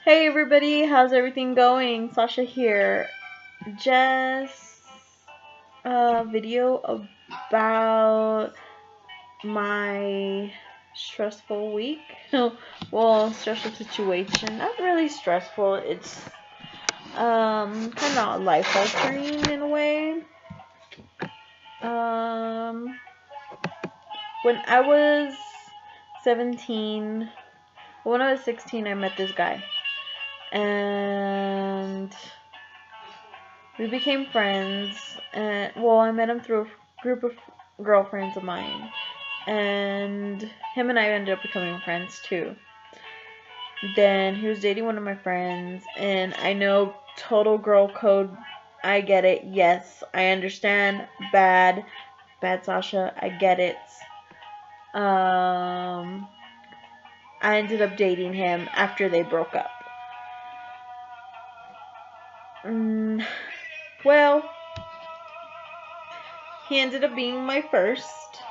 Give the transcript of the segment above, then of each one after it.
Hey everybody, how's everything going? Sasha here. Just a video about my stressful week. Well, stressful situation. Not really stressful. It's kind of life altering in a way. Um when I was 17, when I was 16, I met this guy. And we became friends, and well, I met him through a group of girlfriends of mine, and him and I ended up becoming friends too. Then he was dating one of my friends, and I know total girl code. I get it. Yes, I understand. Bad, bad Sasha. I get it. I ended up dating him after they broke up. Mm, well, he ended up being my first,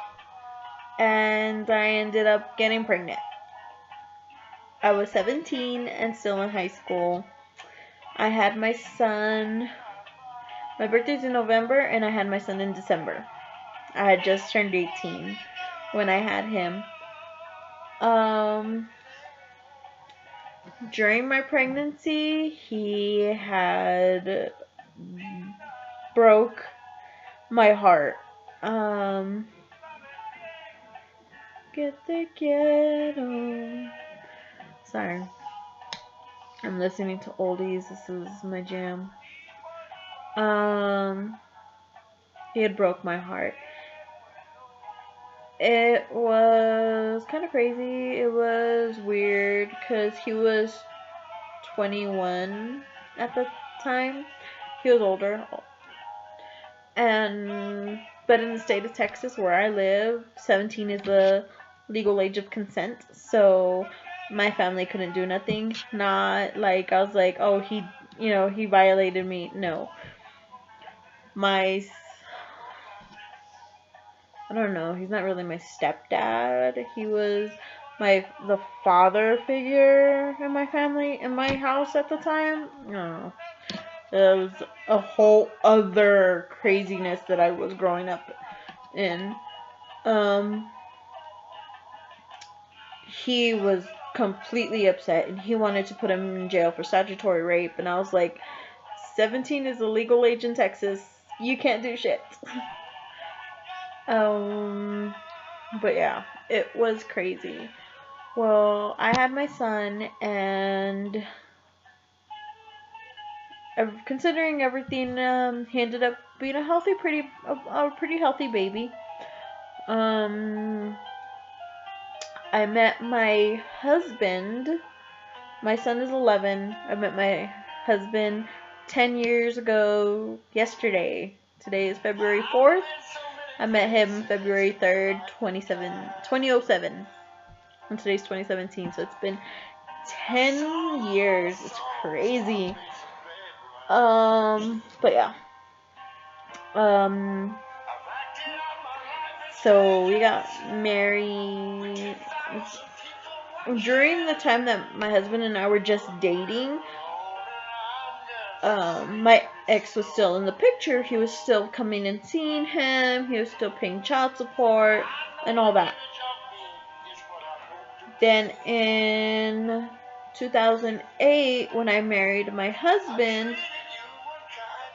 and I ended up getting pregnant. I was 17 and still in high school. I had my son. My birthday's in November, and I had my son in December. I had just turned 18 when I had him. Um, During my pregnancy, he had broke my heart. Get the ghetto. Sorry. I'm listening to oldies. This is my jam. He had broke my heart. It was kind of crazy. It was weird because he was 21 at the time. He was older. And but in the state of Texas where I live, 17 is the legal age of consent. So my family couldn't do nothing. Not like I was like, "Oh, he violated me." No. My I don't know. He's not really my stepdad. He was the father figure in my family, in my house at the time. No, it was a whole other craziness that I was growing up in. Um, he was completely upset, and he wanted to put him in jail for statutory rape. And I was like, 17 is the legal age in Texas. You can't do shit. But yeah, it was crazy. Well, I had my son, and considering everything, he ended up being a pretty healthy baby. Um, I met my husband. My son is 11. I met my husband 10 years ago yesterday. Today is February 4th. I met him February 3rd, 2007. And today's 2017, so it's been 10 years. It's crazy. But yeah. Um, so we got married during the time that my husband and I were just dating. My ex was still in the picture. He was still coming and seeing him. He was still paying child support and all that. Then in 2008, when I married my husband,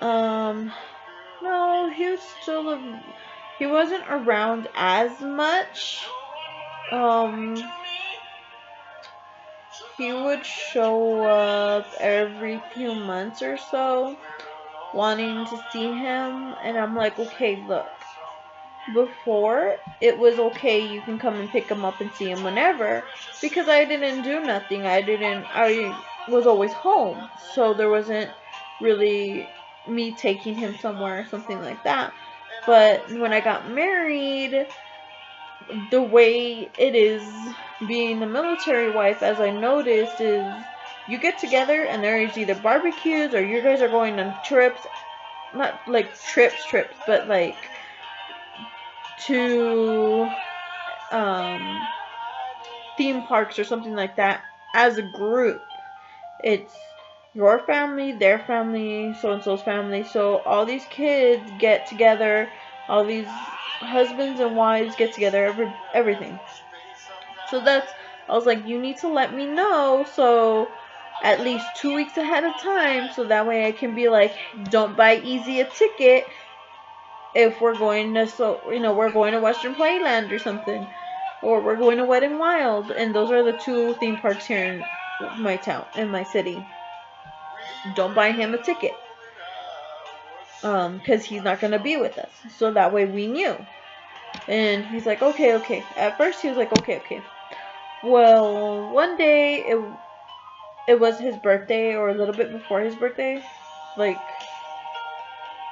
no, he wasn't around as much. He would show up every few months or so, wanting to see him, and I'm like, okay, look. Before, it was okay, you can come and pick him up and see him whenever, because I didn't do nothing. I was always home, so there wasn't really me taking him somewhere or something like that. But when I got married, the way it is being a military wife, as I noticed, is you get together and there is either barbecues or you guys are going on trips. Not like trips, but like to theme parks or something like that as a group. It's your family, their family, so and so's family. So all these kids get together, all these husbands and wives get together, everything. So I was like, you need to let me know, so at least 2 weeks ahead of time, so that way I can be like, don't buy Easy a ticket if we're going to, we're going to Western Playland or something, or we're going to Wet and Wild, and those are the two theme parks here in my town, in my city. Don't buy him a ticket, because he's not gonna be with us. So that way we knew. And he's like, okay, okay. At first he was like, okay, okay. Well, one day it was his birthday, or a little bit before his birthday, like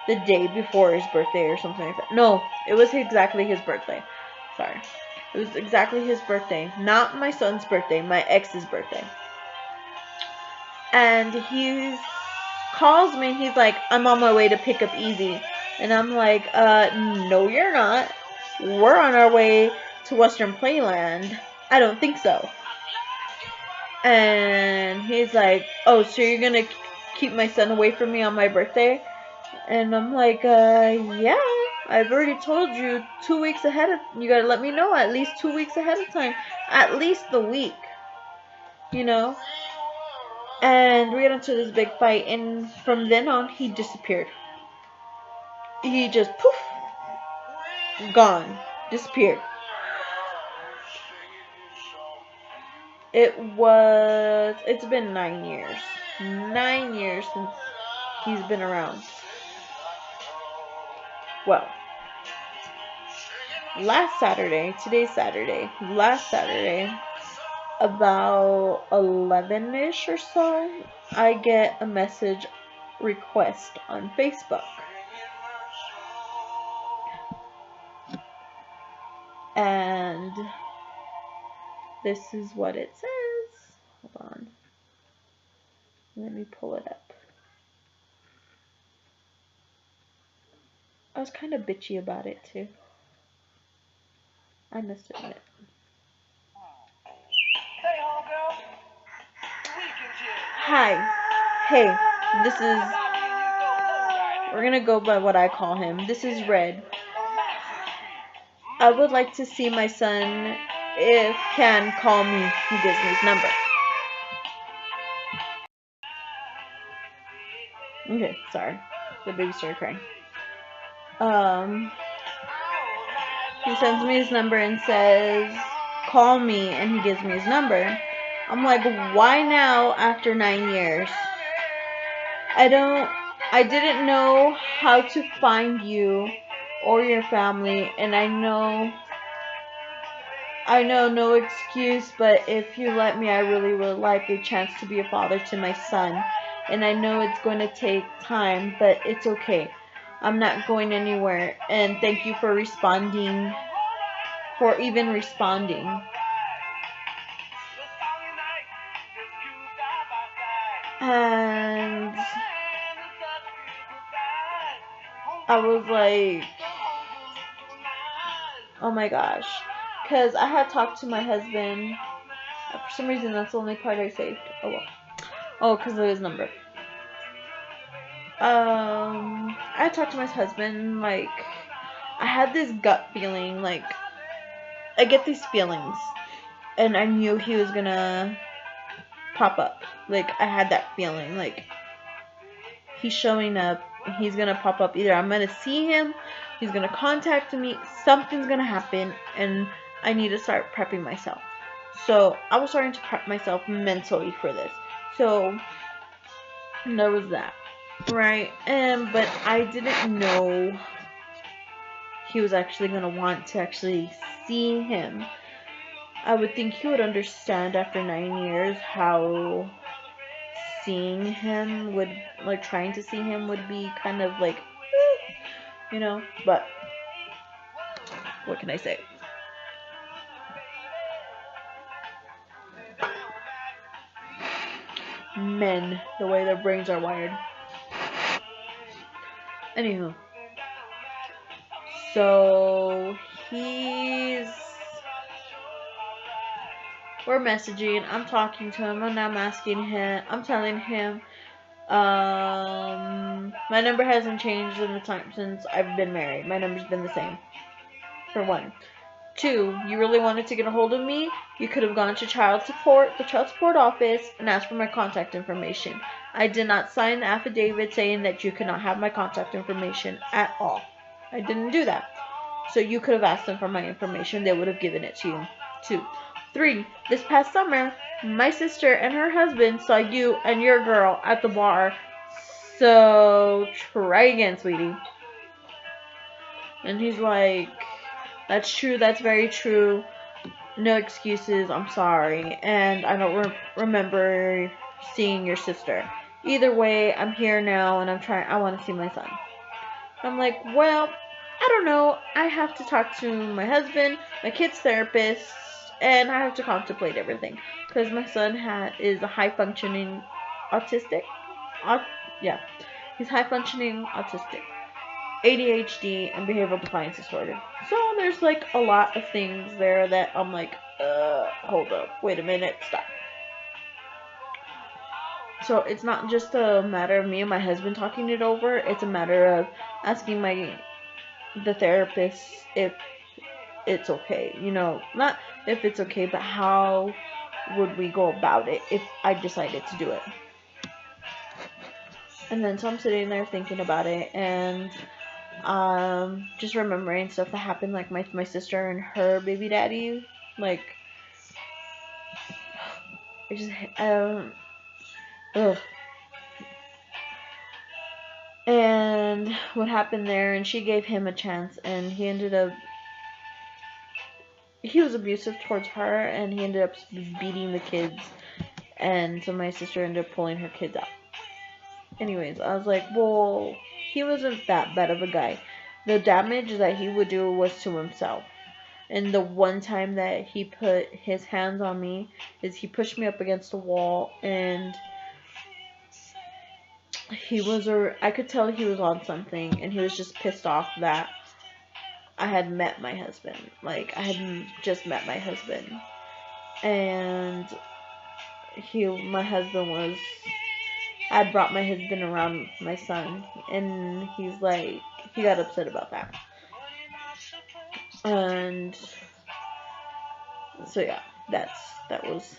the day before his birthday or something like that. No, it was exactly his birthday. Sorry. It was exactly his birthday. Not my son's birthday, my ex's birthday. And he calls me and he's like, I'm on my way to pick up Easy. And I'm like, no you're not. We're on our way to Western Playland. I don't think so. And he's like, oh, so you're gonna keep my son away from me on my birthday? And I'm like, yeah, I've already told you 2 weeks ahead of, you gotta let me know at least 2 weeks ahead of time. At least the week, you know? And we got into this big fight, and from then on, he disappeared. He just, poof, gone, disappeared. It's been 9 years. 9 years since he's been around. Well, last Saturday, about 11-ish or so, I get a message request on Facebook. And this is what it says. Hold on. Let me pull it up. I was kind of bitchy about it too. I must admit. Hi. Hey, this is... We're gonna go by what I call him. This is Red. I would like to see my son. If can call me, he gives me his number. Okay, sorry. The baby started crying. He sends me his number and says, call me, and he gives me his number. I'm like, why now after 9 years? I didn't know how to find you or your family, and I know no excuse, but if you let me, I really would like a chance to be a father to my son. And I know it's going to take time, but it's okay. I'm not going anywhere. And thank you for responding, for even responding. And I was like, oh my gosh. Because I had talked to my husband. For some reason, that's the only part I saved. Oh well. Oh, because of his number. I talked to my husband, like, I had this gut feeling, like, I get these feelings, and I knew he was gonna pop up. Like, I had that feeling, like, he's showing up, he's gonna pop up. Either I'm gonna see him, he's gonna contact me, something's gonna happen, and I need to start prepping myself. So, I was starting to prep myself mentally for this. So, there was that. Right, but I didn't know he was actually going to want to actually see him. I would think he would understand after 9 years how seeing him would, like, trying to see him would be kind of like, you know, but what can I say? Men, the way their brains are wired. Anywho, so he's We're messaging. I'm talking to him, and I'm telling him, my number hasn't changed in the time since I've been married. My number's been the same. For one. Two, you really wanted to get a hold of me? You could have gone to the child support office, and asked for my contact information. I did not sign the affidavit saying that you could not have my contact information at all. I didn't do that. So you could have asked them for my information. They would have given it to you. Two. Three, this past summer, my sister and her husband saw you and your girl at the bar. So try again, sweetie. And he's like, that's true, that's very true. No excuses, I'm sorry. And I don't remember seeing your sister. Either way, I'm here now and I want to see my son. I'm like, well, I don't know. I have to talk to my husband, my kid's therapist, and I have to contemplate everything. Because my son is a high-functioning autistic. Yeah, he's high-functioning autistic. ADHD and behavioral defiance disorder. So there's like a lot of things there that I'm like, hold up, wait a minute, stop. So it's not just a matter of me and my husband talking it over, it's a matter of asking the therapist if it's okay. Not if it's okay, but how would we go about it if I decided to do it. And then so I'm sitting there thinking about it, and just remembering stuff that happened, like my sister and her baby daddy, like, I just, ugh. And what happened there, and she gave him a chance, and he was abusive towards her, and he ended up beating the kids, and so my sister ended up pulling her kids out. Anyways, I was like, well, he wasn't that bad of a guy. The damage that he would do was to himself. And the one time that he put his hands on me is he pushed me up against a wall, and I could tell he was on something, and he was just pissed off that I had met my husband. Like, I had just met my husband. And I'd brought my husband around my son, and he got upset about that. And so yeah, that was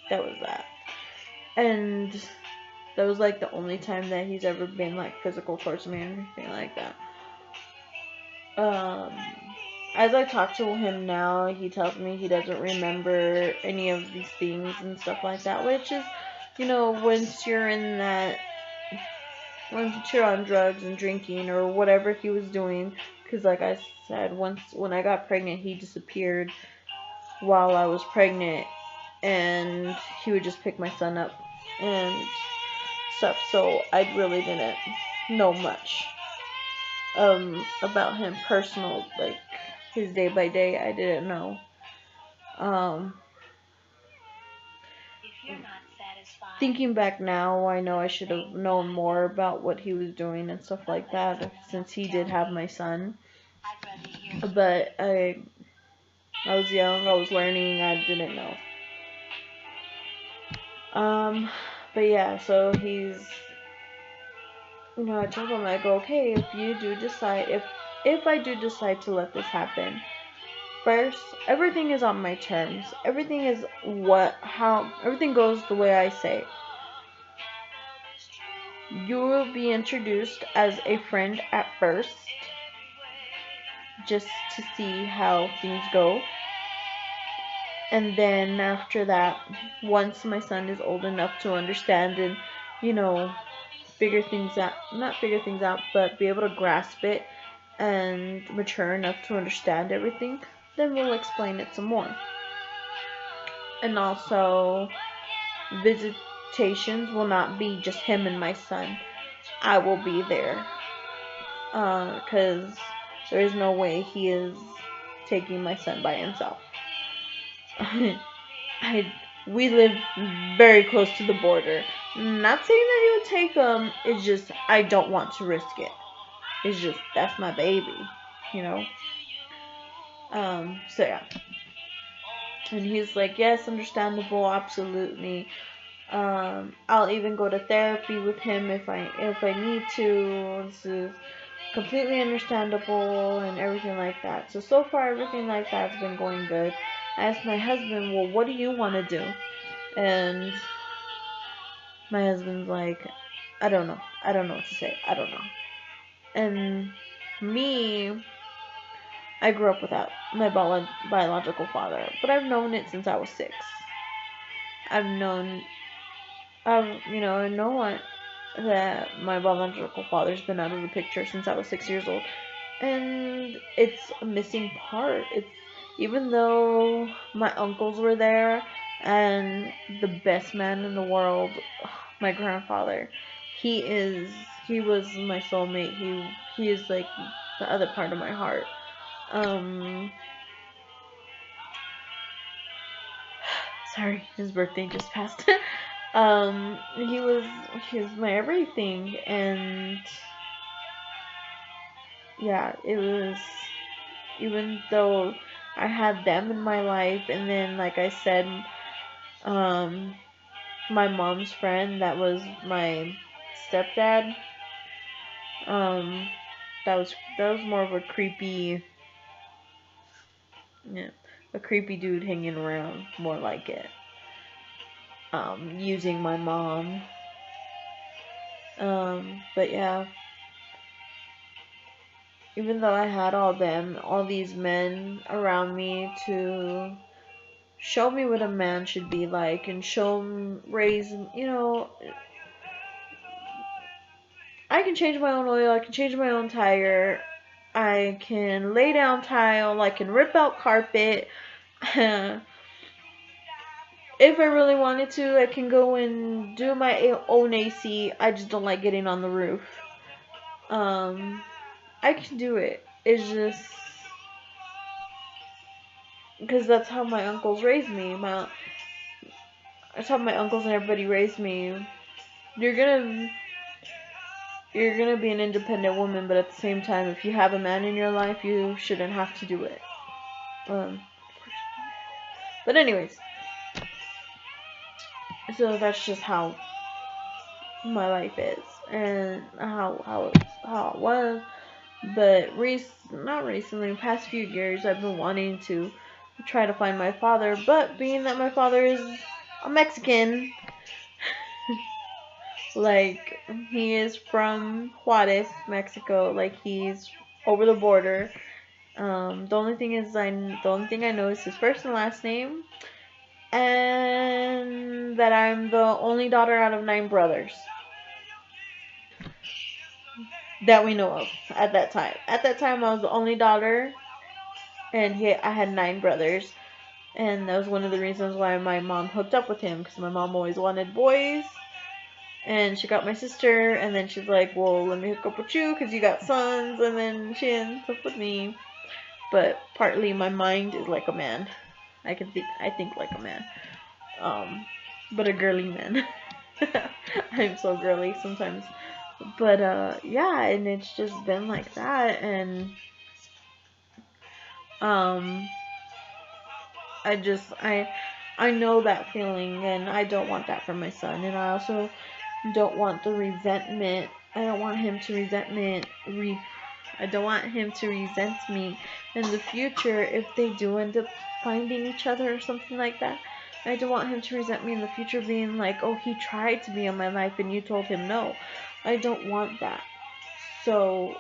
that. And that was like the only time that he's ever been like physical towards me or anything like that. As I talk to him now, he tells me he doesn't remember any of these things and stuff like that, which is, once you're on drugs and drinking or whatever he was doing, because like I said, when I got pregnant, he disappeared while I was pregnant, and he would just pick my son up and stuff, so I really didn't know much about him personal, like his day by day. I didn't know. Thinking back now, I know I should have known more about what he was doing and stuff like that, since he did have my son. But I was young, I was learning, I didn't know. But yeah, so I told him, I go, okay, if I do decide to let this happen, first, everything is on my terms. Everything goes the way I say. You will be introduced as a friend at first, just to see how things go. And then after that, once my son is old enough to understand and, not figure things out, but be able to grasp it and mature enough to understand everything, then we'll explain it some more. And also, visitations will not be just him and my son. I will be there, because there is no way he is taking my son by himself. We live very close to the border. Not saying that he would take him, it's just I don't want to risk it. It's just, that's my baby, So yeah. And he's like, yes, understandable, absolutely. I'll even go to therapy with him if I need to. This is completely understandable and everything like that. So far everything like that's been going good. I asked my husband, well, what do you want to do? And my husband's like, I don't know. I don't know what to say. I don't know. And me, I grew up without my biological father, but I've known it since I was 6. I've known, I know that my biological father's been out of the picture since I was 6 years old, and it's a missing part. It's even though my uncles were there and the best man in the world, my grandfather, he is he was my soulmate. He is like the other part of my heart. Um, sorry, his birthday just passed. He was my everything, and yeah, it was, even though I had them in my life, and then like I said, um, my mom's friend that was my stepdad, um, that was more of a creepy, yeah, a creepy dude hanging around, more like it, using my mom, but yeah, even though I had all these men around me to show me what a man should be like and I can change my own oil, I can change my own tire, I can lay down tile, I can rip out carpet. If I really wanted to, I can go and do my own AC. I just don't like getting on the roof. I can do it. It's just because that's how my uncles raised me. That's how my uncles and everybody raised me. You're gonna you're gonna be an independent woman, but at the same time, if you have a man in your life, you shouldn't have to do it. Um, but anyways, so that's just how my life is and how it was. But not recently, past few years, I've been wanting to try to find my father. But being that my father is a Mexican, like he is from Juarez, Mexico, like he's over the border. The only thing I know is his first and last name, and that I'm the only daughter out of 9 brothers that we know of at that time. At that time, I was the only daughter, and I had 9 brothers, and that was one of the reasons why my mom hooked up with him, because my mom always wanted boys, and she got my sister, and then she's like, well, let me hook up with you because you got sons, and then she ends up with me. But partly my mind is like a man. I think like a man. But a girly man. I'm so girly sometimes. But yeah, and it's just been like that, and um I know that feeling, and I don't want that for my son, and I also don't want the resentment. I don't want him to I don't want him to resent me in the future if they do end up finding each other or something like that. I don't want him to resent me in the future being like, oh, he tried to be in my life and you told him no. I don't want that. So,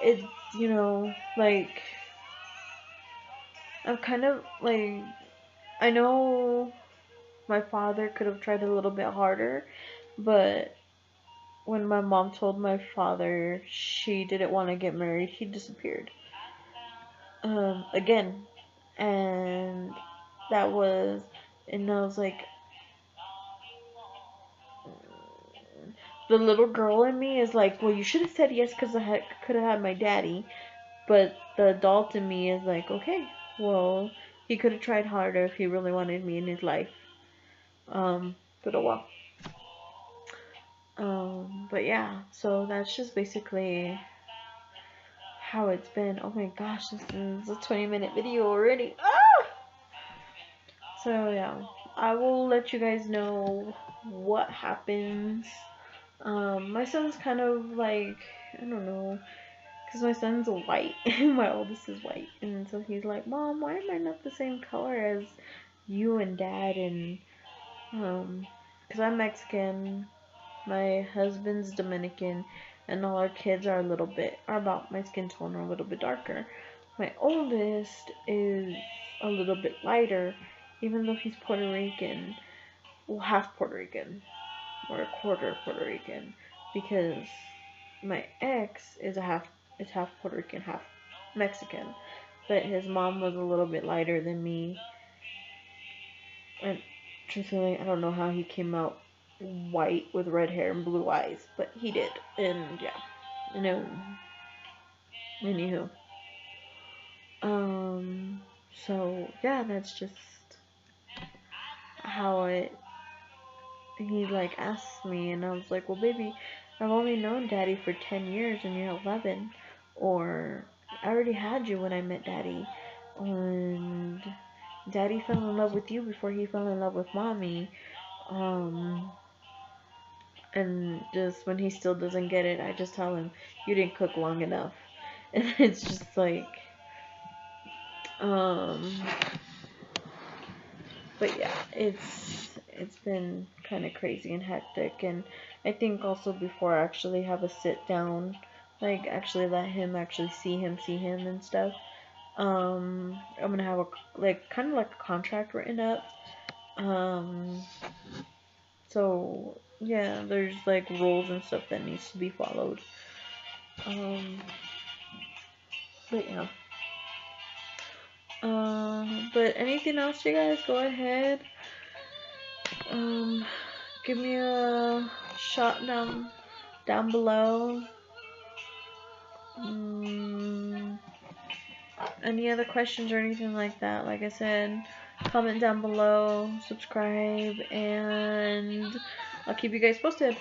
it, like, I'm kind of like, I know my father could have tried a little bit harder, but when my mom told my father she didn't want to get married, he disappeared. Again. And that was, and I was like, the little girl in me is like, well, you should have said yes because I could have had my daddy. But the adult in me is like, okay, well, he could have tried harder if he really wanted me in his life. But oh well. But yeah, so that's just basically how it's been. Oh my gosh, this is a 20-minute video already. Ah! So yeah, I will let you guys know what happens. My son's kind of like, I don't know, because my son's white, my oldest is white, and so he's like, Mom, why am I not the same color as you and Dad? And because I'm Mexican, my husband's Dominican, and all our kids are about my skin tone are a little bit darker. My oldest is a little bit lighter, even though he's Puerto Rican, well, half Puerto Rican, or a quarter Puerto Rican, because my ex is half Puerto Rican, half Mexican, but his mom was a little bit lighter than me, and truthfully, I don't know how he came out white with red hair and blue eyes, but he did, and yeah, no, anywho, so yeah, that's just how it. He like asked me, and I was like, well, baby, I've only known Daddy for 10 years, and you're 11, or I already had you when I met Daddy, and Daddy fell in love with you before he fell in love with Mommy. Um, and just when he still doesn't get it, I just tell him, you didn't cook long enough. And it's just like, um, but yeah, it's been kind of crazy and hectic, and I think also before I actually have a sit down, like actually let him actually see him and stuff. I'm gonna have a like kind of like a contract written up. Um, so yeah, there's like rules and stuff that needs to be followed. Um, but yeah. But anything else, you guys? Go ahead. Um, give me a shot down below. Mm, any other questions or anything like that? Like I said, comment down below, subscribe, and I'll keep you guys posted.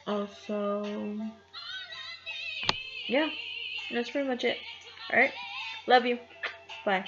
Also, yeah, that's pretty much it. Alright, love you. Bye.